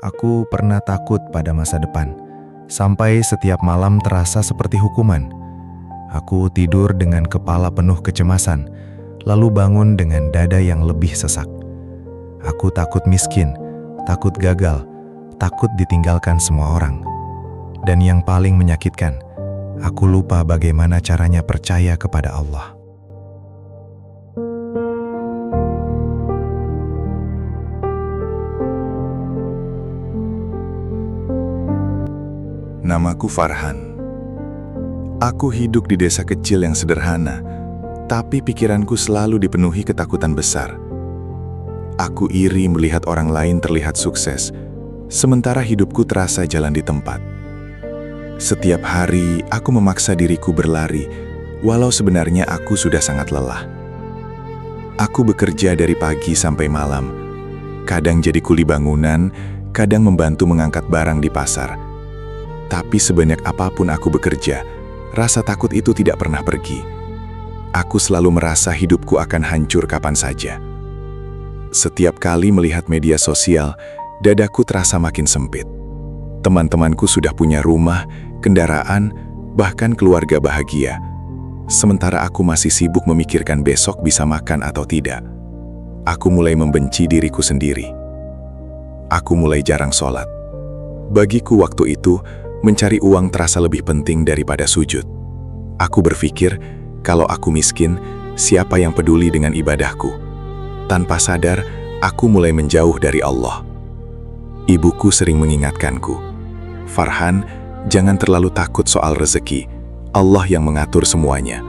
Aku pernah takut pada masa depan, sampai setiap malam terasa seperti hukuman. Aku tidur dengan kepala penuh kecemasan, lalu bangun dengan dada yang lebih sesak. Aku takut miskin, takut gagal, takut ditinggalkan semua orang. Dan yang paling menyakitkan, aku lupa bagaimana caranya percaya kepada Allah. Namaku Farhan. Aku hidup di desa kecil yang sederhana, tapi pikiranku selalu dipenuhi ketakutan besar. Aku iri melihat orang lain terlihat sukses, sementara hidupku terasa jalan di tempat. Setiap hari aku memaksa diriku berlari, walau sebenarnya aku sudah sangat lelah. Aku bekerja dari pagi sampai malam, kadang jadi kuli bangunan, kadang membantu mengangkat barang di pasar. Tapi sebanyak apapun aku bekerja, rasa takut itu tidak pernah pergi. Aku selalu merasa hidupku akan hancur kapan saja. Setiap kali melihat media sosial, dadaku terasa makin sempit. Teman-temanku sudah punya rumah, kendaraan, bahkan keluarga bahagia. Sementara aku masih sibuk memikirkan besok bisa makan atau tidak. Aku mulai membenci diriku sendiri. Aku mulai jarang sholat. Bagiku waktu itu, mencari uang terasa lebih penting daripada sujud. Aku berpikir, kalau aku miskin, siapa yang peduli dengan ibadahku? Tanpa sadar, aku mulai menjauh dari Allah. Ibuku sering mengingatkanku, Farhan, jangan terlalu takut soal rezeki. Allah yang mengatur semuanya.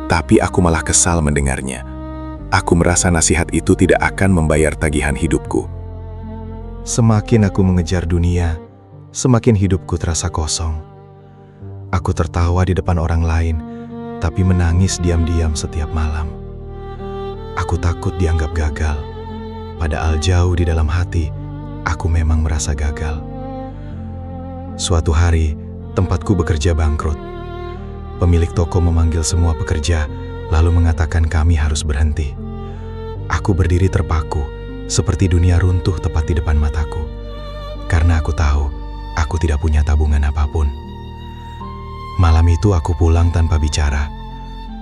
Tapi aku malah kesal mendengarnya. Aku merasa nasihat itu tidak akan membayar tagihan hidupku. Semakin aku mengejar dunia, semakin hidupku terasa kosong. Aku tertawa di depan orang lain, tapi menangis diam-diam setiap malam. Aku takut dianggap gagal, padahal jauh di dalam hati, aku memang merasa gagal. Suatu hari, tempatku bekerja bangkrut. Pemilik toko memanggil semua pekerja, lalu mengatakan kami harus berhenti. Aku berdiri terpaku, seperti dunia runtuh tepat di depan mataku. Karena aku tahu, aku tidak punya tabungan apapun. Malam itu aku pulang tanpa bicara.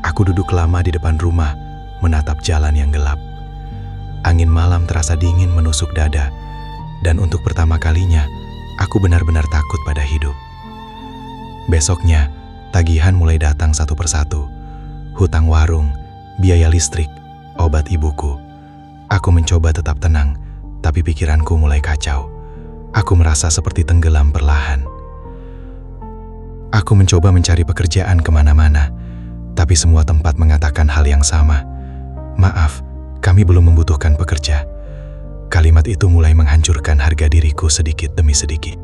Aku duduk lama di depan rumah, menatap jalan yang gelap. Angin malam terasa dingin menusuk dada, dan untuk pertama kalinya, aku benar-benar takut pada hidup. Besoknya, tagihan mulai datang satu persatu. Hutang warung, biaya listrik, obat ibuku. Aku mencoba tetap tenang, tapi pikiranku mulai kacau. Aku merasa seperti tenggelam perlahan. Aku mencoba mencari pekerjaan kemana-mana, tapi semua tempat mengatakan hal yang sama. Maaf, kami belum membutuhkan pekerja. Kalimat itu mulai menghancurkan harga diriku sedikit demi sedikit.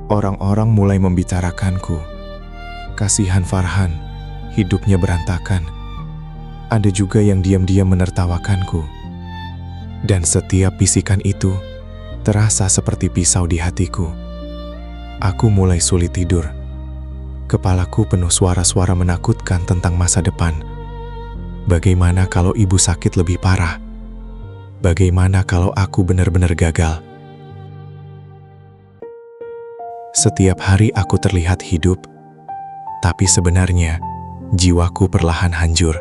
Orang-orang mulai membicarakanku. Kasihan Farhan, hidupnya berantakan. Ada juga yang diam-diam menertawakanku. Dan setiap bisikan itu terasa seperti pisau di hatiku. Aku mulai sulit tidur. Kepalaku penuh suara-suara menakutkan tentang masa depan. Bagaimana kalau ibu sakit lebih parah? Bagaimana kalau aku benar-benar gagal? Setiap hari aku terlihat hidup, tapi sebenarnya jiwaku perlahan hancur.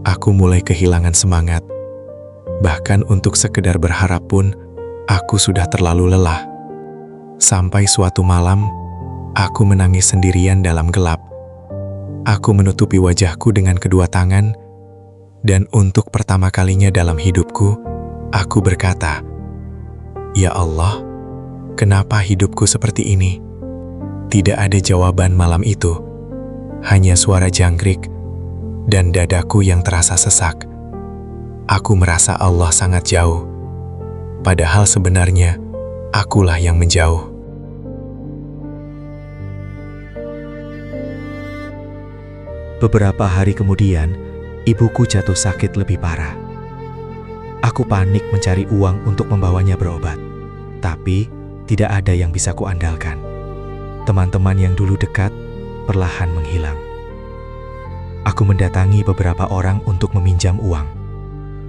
Aku mulai kehilangan semangat. Bahkan untuk sekedar berharap pun, aku sudah terlalu lelah. Sampai suatu malam, aku menangis sendirian dalam gelap. Aku menutupi wajahku dengan kedua tangan, dan untuk pertama kalinya dalam hidupku, aku berkata, "Ya Allah, kenapa hidupku seperti ini?" Tidak ada jawaban malam itu, hanya suara jangkrik dan dadaku yang terasa sesak. Aku merasa Allah sangat jauh, padahal sebenarnya akulah yang menjauh. Beberapa hari kemudian, ibuku jatuh sakit lebih parah. Aku panik mencari uang untuk membawanya berobat, tapi tidak ada yang bisa kuandalkan. Teman-teman yang dulu dekat perlahan menghilang. Aku mendatangi beberapa orang untuk meminjam uang,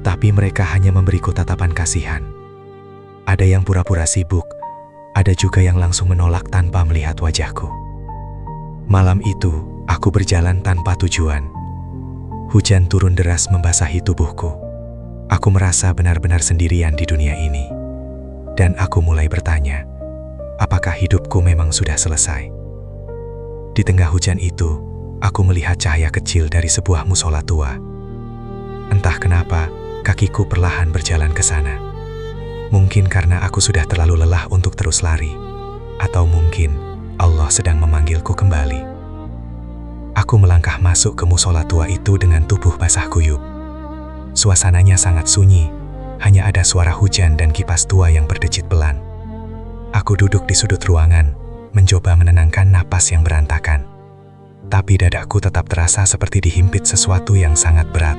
tapi mereka hanya memberiku tatapan kasihan. Ada yang pura-pura sibuk, ada juga yang langsung menolak tanpa melihat wajahku. Malam itu, aku berjalan tanpa tujuan. Hujan turun deras membasahi tubuhku. Aku merasa benar-benar sendirian di dunia ini. Dan aku mulai bertanya, apakah hidupku memang sudah selesai? Di tengah hujan itu, aku melihat cahaya kecil dari sebuah musola tua. Entah kenapa, kakiku perlahan berjalan ke sana. Mungkin karena aku sudah terlalu lelah untuk terus lari, atau mungkin Allah sedang memanggilku kembali. Aku melangkah masuk ke musola tua itu dengan tubuh basah kuyup. Suasananya sangat sunyi, hanya ada suara hujan dan kipas tua yang berdecit pelan. Aku duduk di sudut ruangan, mencoba menenangkan napas yang berantakan. Tapi dadaku tetap terasa seperti dihimpit sesuatu yang sangat berat.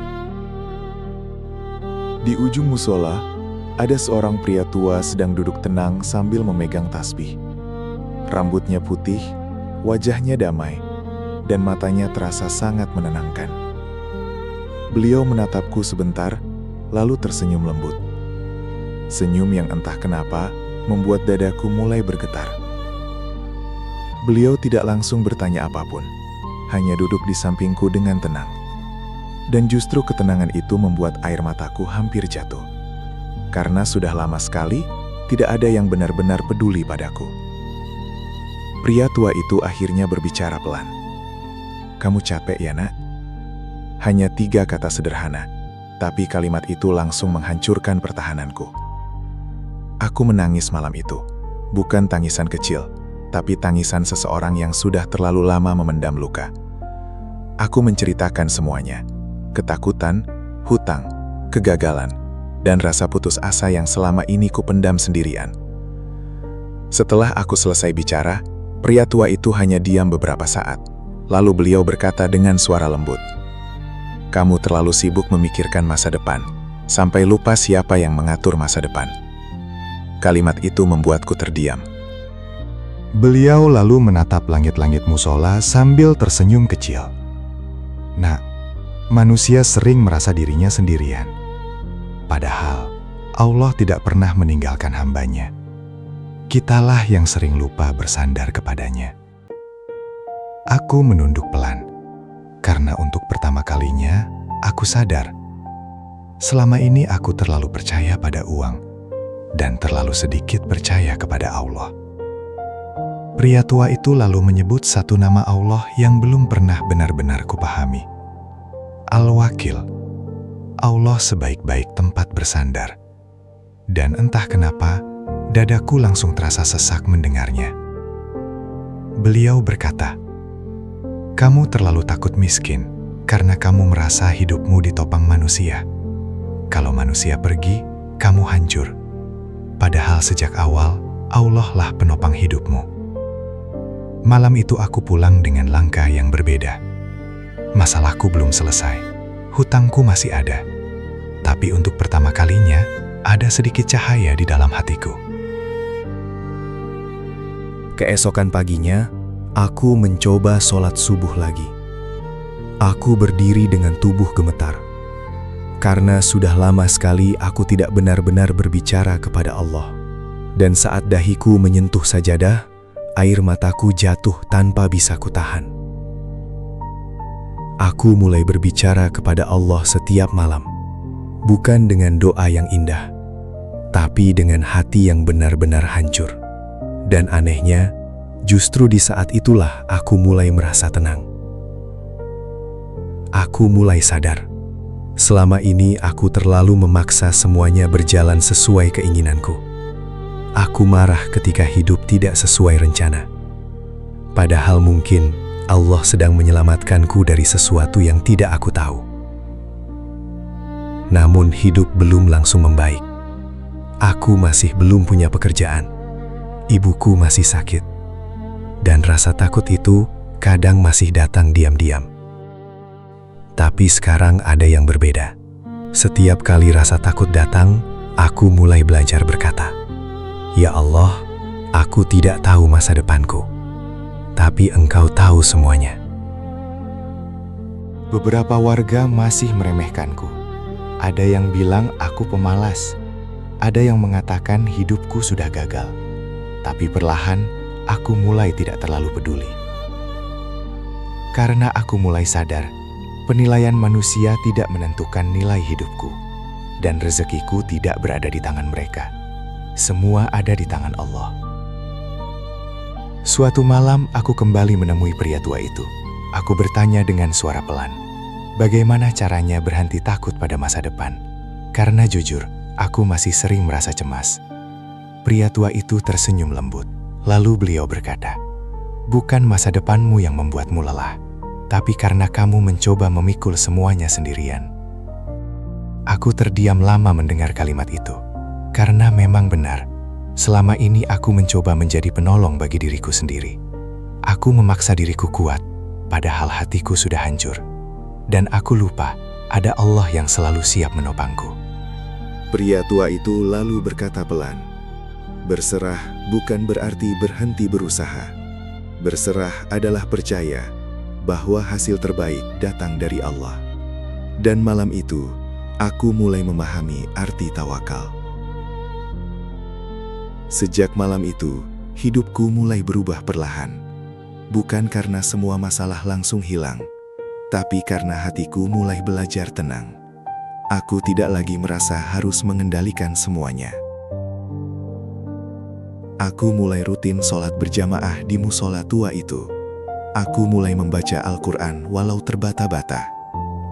Di ujung musola, ada seorang pria tua sedang duduk tenang sambil memegang tasbih. Rambutnya putih, wajahnya damai, dan matanya terasa sangat menenangkan. Beliau menatapku sebentar, lalu tersenyum lembut. Senyum yang entah kenapa membuat dadaku mulai bergetar. Beliau tidak langsung bertanya apapun, hanya duduk di sampingku dengan tenang. Dan justru ketenangan itu membuat air mataku hampir jatuh. Karena sudah lama sekali, tidak ada yang benar-benar peduli padaku. Pria tua itu akhirnya berbicara pelan. "Kamu capek ya, Nak?" Hanya 3 kata sederhana, tapi kalimat itu langsung menghancurkan pertahananku. Aku menangis malam itu, bukan tangisan kecil, tapi tangisan seseorang yang sudah terlalu lama memendam luka. Aku menceritakan semuanya, ketakutan, hutang, kegagalan, dan rasa putus asa yang selama ini kupendam sendirian. Setelah aku selesai bicara, pria tua itu hanya diam beberapa saat, lalu beliau berkata dengan suara lembut, "Kamu terlalu sibuk memikirkan masa depan, sampai lupa siapa yang mengatur masa depan." Kalimat itu membuatku terdiam. Beliau lalu menatap langit-langit musola sambil tersenyum kecil. "Nak, manusia sering merasa dirinya sendirian. Padahal, Allah tidak pernah meninggalkan hambanya. Kitalah yang sering lupa bersandar kepadanya." Aku menunduk pelan, karena untuk pertama kalinya, aku sadar. Selama ini aku terlalu percaya pada uang, dan terlalu sedikit percaya kepada Allah. Pria tua itu lalu menyebut satu nama Allah yang belum pernah benar-benar kupahami. Al-Wakil, Allah sebaik-baik tempat bersandar. Dan entah kenapa, dadaku langsung terasa sesak mendengarnya. Beliau berkata, "Kamu terlalu takut miskin karena kamu merasa hidupmu ditopang manusia. Kalau manusia pergi, kamu hancur. Padahal sejak awal, Allah lah penopang hidupmu." Malam itu aku pulang dengan langkah yang berbeda. Masalahku belum selesai, hutangku masih ada. Tapi untuk pertama kalinya, ada sedikit cahaya di dalam hatiku. Keesokan paginya, aku mencoba sholat subuh lagi. Aku berdiri dengan tubuh gemetar. Karena sudah lama sekali aku tidak benar-benar berbicara kepada Allah. Dan saat dahiku menyentuh sajadah, air mataku jatuh tanpa bisa kutahan. Aku mulai berbicara kepada Allah setiap malam. Bukan dengan doa yang indah, tapi dengan hati yang benar-benar hancur. Dan anehnya, justru di saat itulah aku mulai merasa tenang. Aku mulai sadar, selama ini aku terlalu memaksa semuanya berjalan sesuai keinginanku. Aku marah ketika hidup tidak sesuai rencana. Padahal mungkin Allah sedang menyelamatkanku dari sesuatu yang tidak aku tahu. Namun hidup belum langsung membaik. Aku masih belum punya pekerjaan. Ibuku masih sakit. Dan rasa takut itu kadang masih datang diam-diam. Tapi sekarang ada yang berbeda. Setiap kali rasa takut datang, aku mulai belajar berkata, "Ya Allah, aku tidak tahu masa depanku, tapi Engkau tahu semuanya." Beberapa warga masih meremehkanku. Ada yang bilang aku pemalas. Ada yang mengatakan hidupku sudah gagal, tapi perlahan aku mulai tidak terlalu peduli. Karena aku mulai sadar, penilaian manusia tidak menentukan nilai hidupku, dan rezekiku tidak berada di tangan mereka. Semua ada di tangan Allah. Suatu malam aku kembali menemui pria tua itu. Aku bertanya dengan suara pelan, bagaimana caranya berhenti takut pada masa depan? Karena jujur, aku masih sering merasa cemas. Pria tua itu tersenyum lembut. Lalu beliau berkata, bukan masa depanmu yang membuatmu lelah, tapi karena kamu mencoba memikul semuanya sendirian. Aku terdiam lama mendengar kalimat itu, karena memang benar, selama ini aku mencoba menjadi penolong bagi diriku sendiri. Aku memaksa diriku kuat, padahal hatiku sudah hancur. Dan aku lupa, ada Allah yang selalu siap menopangku. Pria tua itu lalu berkata pelan, berserah bukan berarti berhenti berusaha. Berserah adalah percaya bahwa hasil terbaik datang dari Allah. Dan malam itu, aku mulai memahami arti tawakal. Sejak malam itu, hidupku mulai berubah perlahan. Bukan karena semua masalah langsung hilang, tapi karena hatiku mulai belajar tenang. Aku tidak lagi merasa harus mengendalikan semuanya. Aku mulai rutin sholat berjamaah di musola tua itu. Aku mulai membaca Al-Quran walau terbata-bata.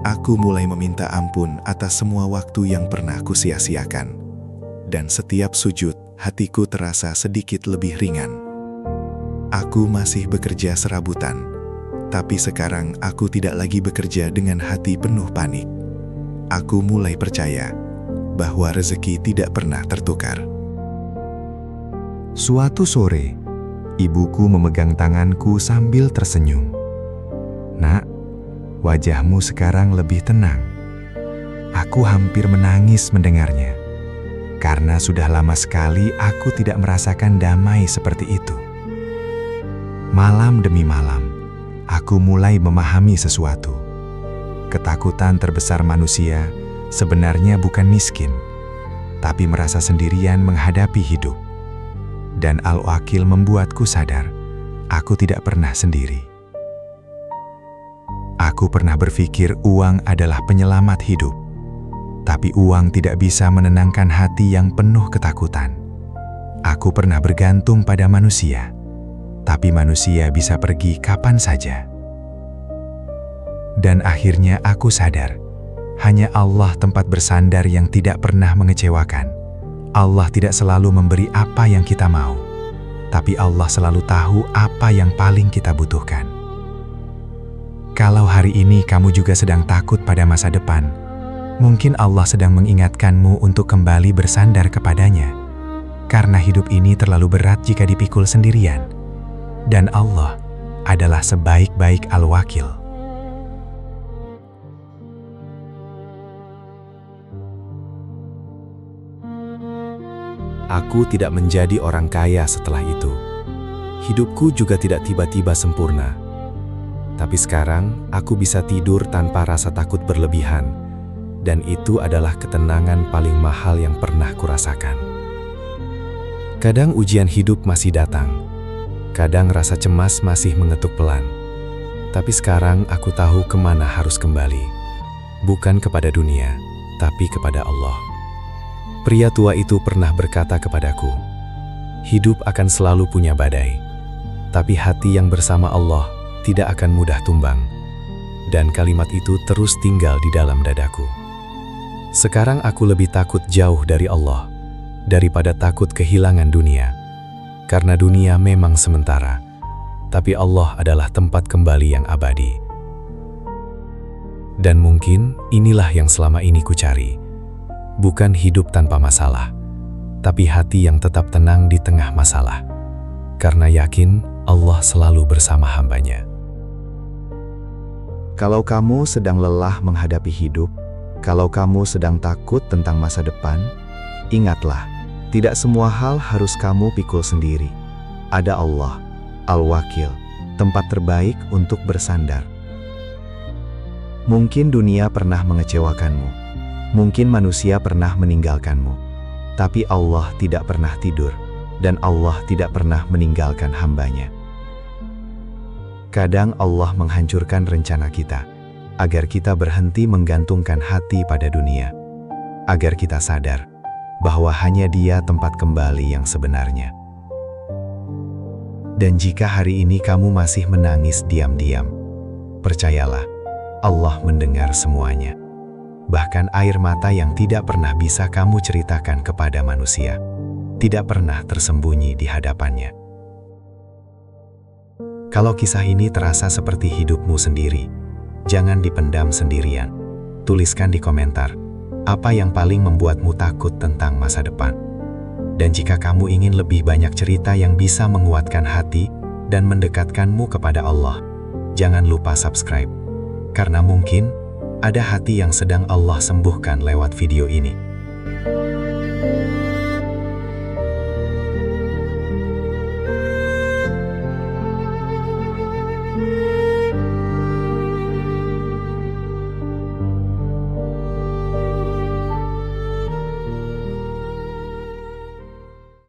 Aku mulai meminta ampun atas semua waktu yang pernah kusia-siakan. Dan setiap sujud, hatiku terasa sedikit lebih ringan. Aku masih bekerja serabutan, tapi sekarang aku tidak lagi bekerja dengan hati penuh panik. Aku mulai percaya bahwa rezeki tidak pernah tertukar. Suatu sore, ibuku memegang tanganku sambil tersenyum. Nak, wajahmu sekarang lebih tenang. Aku hampir menangis mendengarnya, karena sudah lama sekali aku tidak merasakan damai seperti itu. Malam demi malam, aku mulai memahami sesuatu. Ketakutan terbesar manusia sebenarnya bukan miskin, tapi merasa sendirian menghadapi hidup. Dan Al-Wakil membuatku sadar, aku tidak pernah sendiri. Aku pernah berpikir uang adalah penyelamat hidup, tapi uang tidak bisa menenangkan hati yang penuh ketakutan. Aku pernah bergantung pada manusia, tapi manusia bisa pergi kapan saja. Dan akhirnya aku sadar, hanya Allah tempat bersandar yang tidak pernah mengecewakan. Allah tidak selalu memberi apa yang kita mau, tapi Allah selalu tahu apa yang paling kita butuhkan. Kalau hari ini kamu juga sedang takut pada masa depan, mungkin Allah sedang mengingatkanmu untuk kembali bersandar kepadanya. Karena hidup ini terlalu berat jika dipikul sendirian. Dan Allah adalah sebaik-baik Al-Wakil. Aku tidak menjadi orang kaya setelah itu. Hidupku juga tidak tiba-tiba sempurna. Tapi sekarang aku bisa tidur tanpa rasa takut berlebihan, dan itu adalah ketenangan paling mahal yang pernah kurasakan. Kadang ujian hidup masih datang, kadang rasa cemas masih mengetuk pelan. Tapi sekarang aku tahu kemana harus kembali. Bukan kepada dunia, tapi kepada Allah. Pria tua itu pernah berkata kepadaku, hidup akan selalu punya badai, tapi hati yang bersama Allah tidak akan mudah tumbang. Dan kalimat itu terus tinggal di dalam dadaku. Sekarang aku lebih takut jauh dari Allah, daripada takut kehilangan dunia. Karena dunia memang sementara, tapi Allah adalah tempat kembali yang abadi. Dan mungkin inilah yang selama ini kucari. Bukan hidup tanpa masalah, tapi hati yang tetap tenang di tengah masalah. Karena yakin Allah selalu bersama hamba-Nya. Kalau kamu sedang lelah menghadapi hidup, kalau kamu sedang takut tentang masa depan, ingatlah, tidak semua hal harus kamu pikul sendiri. Ada Allah, Al-Wakil, tempat terbaik untuk bersandar. Mungkin dunia pernah mengecewakanmu. Mungkin manusia pernah meninggalkanmu, Tapi Allah tidak pernah tidur, dan Allah tidak pernah meninggalkan hambanya. Kadang Allah menghancurkan rencana kita, agar kita berhenti menggantungkan hati pada dunia, agar kita sadar bahwa hanya Dia tempat kembali yang sebenarnya. Dan jika hari ini kamu masih menangis diam-diam, percayalah, Allah mendengar semuanya. Bahkan air mata yang tidak pernah bisa kamu ceritakan kepada manusia, tidak pernah tersembunyi di hadapannya. Kalau kisah ini terasa seperti hidupmu sendiri, jangan dipendam sendirian. Tuliskan di komentar, apa yang paling membuatmu takut tentang masa depan. Dan jika kamu ingin lebih banyak cerita yang bisa menguatkan hati dan mendekatkanmu kepada Allah, jangan lupa subscribe. Karena mungkin ada hati yang sedang Allah sembuhkan lewat video ini.